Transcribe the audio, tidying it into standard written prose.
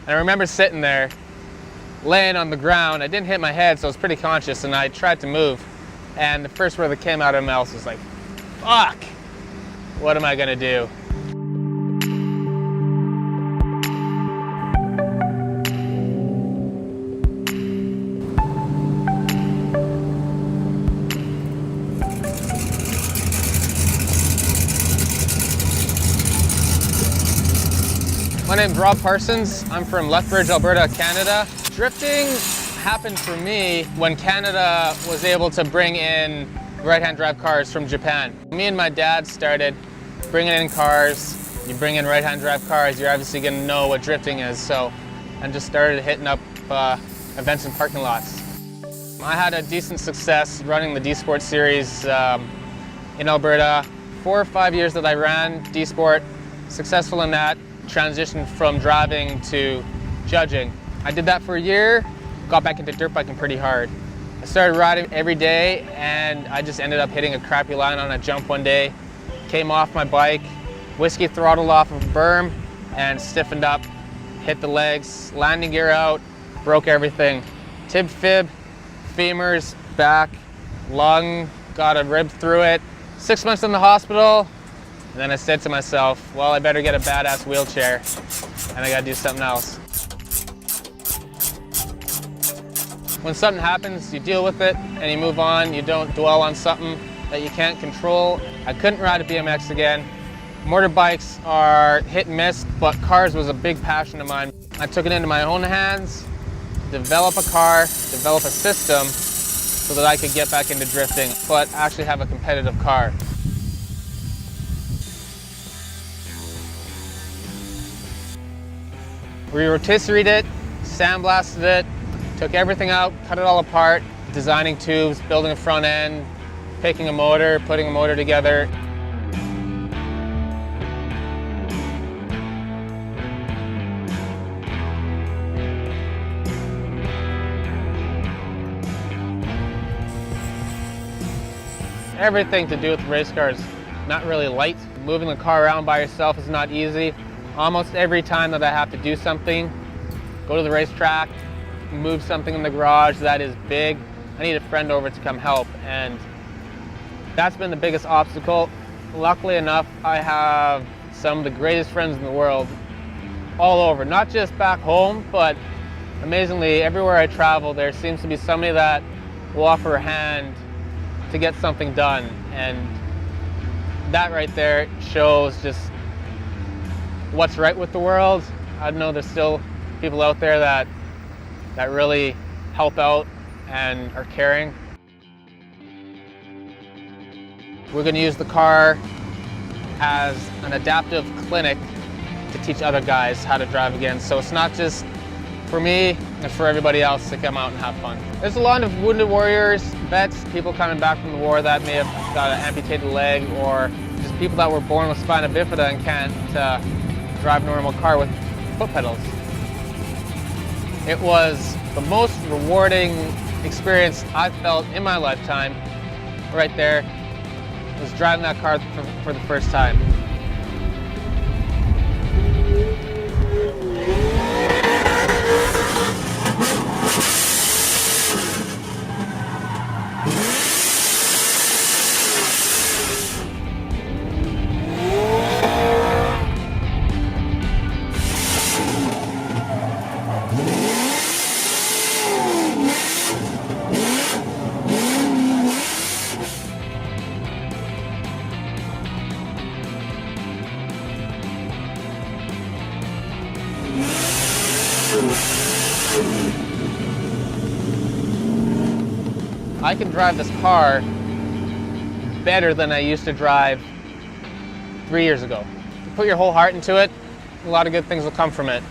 And I remember sitting there, laying on the ground. I didn't hit my head, so I was pretty conscious, and I tried to move. And the first word that came out of my mouth was like, fuck, what am I gonna do? My name's Rob Parsons. I'm from Lethbridge, Alberta, Canada. Drifting happened for me when Canada was able to bring in right-hand drive cars from Japan. Me and my dad started bringing in cars. You bring in right-hand drive cars, you're obviously going to know what drifting is. So I just started hitting up events in parking lots. I had a decent success running the D-Sport series in Alberta. 4 or 5 years that I ran D-Sport, successful in that. Transitioned from driving to judging. I did that for a year, got back into dirt biking pretty hard. I started riding every day and I just ended up hitting a crappy line on a jump one day. Came off my bike, whiskey throttled off of a berm and stiffened up, hit the legs, landing gear out, broke everything. Tib fib, femurs, back, lung, got a rib through it. 6 months in the hospital. And then I said to myself, well, I better get a badass wheelchair and I gotta do something else. When something happens, you deal with it and you move on. You don't dwell on something that you can't control. I couldn't ride a BMX again. Motorbikes are hit and miss, but cars was a big passion of mine. I took it into my own hands, develop a car, develop a system so that I could get back into drifting, but actually have a competitive car. We rotisseried it, sandblasted it, took everything out, cut it all apart, designing tubes, building a front end, picking a motor, putting a motor together. Everything to do with race cars, not really light. Moving the car around by yourself is not easy. Almost every time that I have to do something, go to the racetrack, move something in the garage that is big, I need a friend over to come help, and that's been the biggest obstacle. Luckily enough, I have some of the greatest friends in the world all over, not just back home, but amazingly, everywhere I travel, there seems to be somebody that will offer a hand to get something done, and that right there shows just what's right with the world. I know there's still people out there that really help out and are caring. We're going to use the car as an adaptive clinic to teach other guys how to drive again. So it's not just for me and for everybody else to come out and have fun. There's a lot of wounded warriors, vets, people coming back from the war that may have got an amputated leg, or just people that were born with spina bifida and can't drive a normal car with foot pedals. It was the most rewarding experience I've felt in my lifetime. Right there, was driving that car for the first time. I can drive this car better than I used to drive 3 years ago. If you put your whole heart into it, a lot of good things will come from it.